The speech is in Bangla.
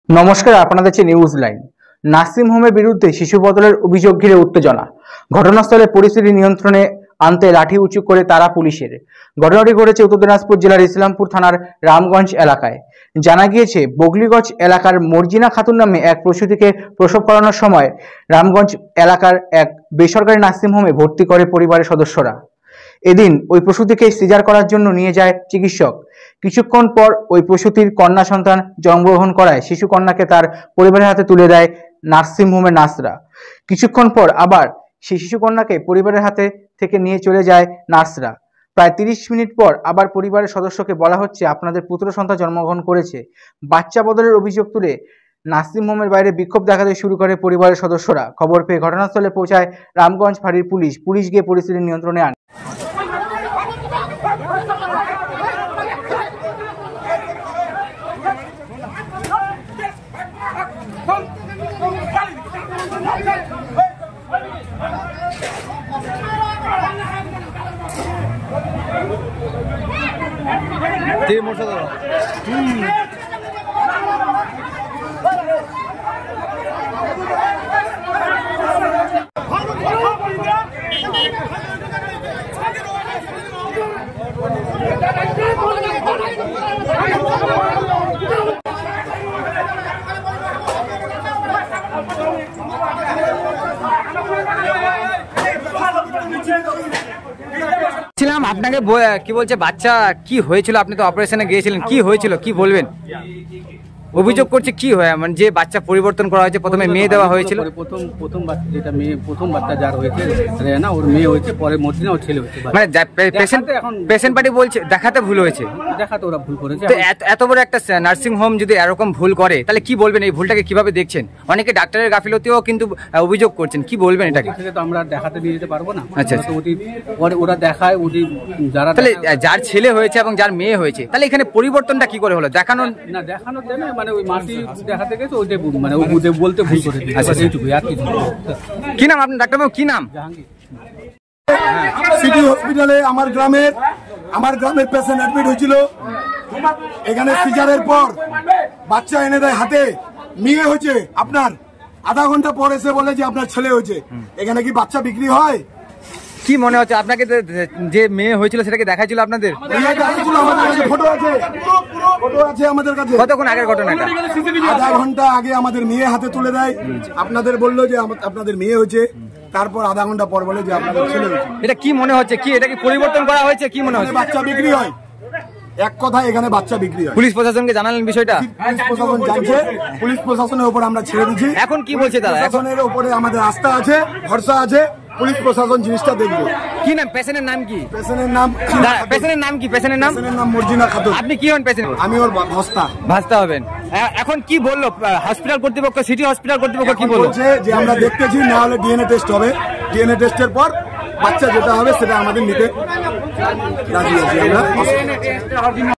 নমস্কার, আপনাদের হচ্ছে নিউজ লাইন। নার্সিং হোমের বিরুদ্ধে শিশু বদলের অভিযোগ ঘিরে উত্তেজনা। ঘটনাস্থলে পরিস্থিতি নিয়ন্ত্রণে আনতে লাঠি উঁচু করে তারা পুলিশের। ঘটনাটি ঘটেছে উত্তর দিনাজপুর জেলার ইসলামপুর থানার রামগঞ্জ এলাকায়। জানা গিয়েছে, বগলিগঞ্জ এলাকার মর্জিনা খাতুন নামে এক প্রসূতিকে প্রসব করানোর সময় রামগঞ্জ এলাকার এক বেসরকারি নার্সিং হোমে ভর্তি করে পরিবারের সদস্যরা। এদিন ওই প্রসূতিকে সিজার করার জন্য নিয়ে যায় চিকিৎসক। কিছুক্ষণ পর ওই প্রসূতির কন্যা সন্তান জন্মগ্রহণ করায় শিশু কন্যাকে তার পরিবারের হাতে তুলে দেয় নার্সিং হোমের নার্সরা। কিছুক্ষণ পর আবার সেই শিশু কন্যাকে পরিবারের হাতে থেকে নিয়ে চলে যায় নার্সরা। প্রায় 30 মিনিট পর আবার পরিবারের সদস্যকে বলা হচ্ছে, আপনাদের পুত্র সন্তান জন্মগ্রহণ করেছে। বাচ্চা বদলের অভিযোগ তুলে নার্সিং হোমের বাইরে বিক্ষোভ দেখাতে শুরু করে পরিবারের সদস্যরা। খবর পেয়ে ঘটনাস্থলে পৌঁছায় রামগঞ্জ ফাঁড়ির পুলিশ গিয়ে পরিস্থিতি নিয়ন্ত্রণে আনে। আপনাকে কি বলছে বাচ্চা কি হয়েছিল? আপনি তো অপারেশনে গিয়েছিলেন, কি হয়েছিল কি বলবেন? অভিযোগ করছে কি হয়, মানে যে বাচ্চা পরিবর্তন করা হয়েছে, প্রথমে মেয়ে দেওয়া হয়েছিল, প্রথম বাচ্চা যেটা মেয়ে, প্রথম বাচ্চা যার হয়েছে রেনা, ওর মেয়ে হয়েছে, পরে মর্জিনা ওর ছেলে হয়েছে। মানে পেশেন্ট পার্টি বলছে দেখাতে ভুল হয়েছে, দেখাতে ওরা ভুল করেছে। তো এত বড় একটা নার্সিং হোম যদি এরকম ভুল করে, তাহলে কি বলবেন? এই ভুলটাকে কিভাবে দেখছেন? অনেকে ডাক্তারের গাফিলতিও কিন্তু অভিযোগ করছেন, কি বলবেন এটাকে? তো আমরা দেখাতে নিয়ে যেতে পারবো না। আচ্ছা, ওরা দেখায়, যারা তাহলে যার ছেলে হয়েছে এবং যার মেয়ে হয়েছে, তাহলে এখানে পরিবর্তনটা কি করে হলো? দেখানো না, দেখানোর জন্য মানে ওই মাটি দেখাতে গেছে, ওই মানে ওদের বলতে ভুল করে দিয়েছে। এইটুকুই, আর কিছু। কি নাম আপনার ডাক্তারবাবু, কি নাম? সিটি হসপিটালে আমার গ্রামের পেশেন্ট অ্যাডমিট হয়েছিল। এখানে সিজারের পর বাচ্চা এনে দেয় হাতে, মেয়ে হয়েছে আপনার। আধা ঘন্টা পর এসে বলে যে আপনার ছেলে হয়েছে। এখানে কি বাচ্চা বিক্রি হয়? কি মনে হচ্ছে আপনাকে? যে মেয়ে হয়েছিল সেটাকে দেখাইছিল আপনাদের? ফটো আছে আমাদের কাছে। কতক্ষণ আগের ঘটনা? আধা ঘন্টা আগে আমাদের মেয়ে হাতে তুলে দেয়। আপনাদের বললো যে আপনাদের মেয়ে হয়েছে, তারপর আধা ঘন্টা পর বলে যে আপনাদের ছেলে হয়েছে। এটা কি মনে হচ্ছে? কি এটা কি পরিবর্তন করা হয়েছে? কি মনে হচ্ছে? বাচ্চা বিক্রি হয়, এক কথা এখানে বাচ্চা বিক্রি হয়। পুলিশ প্রশাসনকে জানালেন বিষয়টা? পুলিশ প্রশাসন জানছে, পুলিশ প্রশাসনের উপর আমরা ছেড়ে দিচ্ছি। এখন কি বলছে তারা? প্রশাসনের উপরে আমাদের আস্থা আছে, ভরসা আছে, পুলিশ প্রশাসন জিনিসটা দেখবে। কি নাম পেশেন্টের নাম? কি পেশেন্টের নাম? পেশেন্টের নাম কি? পেশেন্টের নাম মর্জিনা খাতুন। আপনি কি হন পেশেন্ট? আমি ওর ভাস্তা হবেন। এখন কি বললো হসপিটাল কর্তৃপক্ষ, সিটি হসপিটাল কর্তৃপক্ষ কি বলছে? যে আমরা দেখতেছি, না হলে ডিএনএ টেস্ট হবে। ডিএনএ টেস্টের পর বাচ্চা যেটা হবে সেটা আমাদের নিতে রাজি আছি আমরা।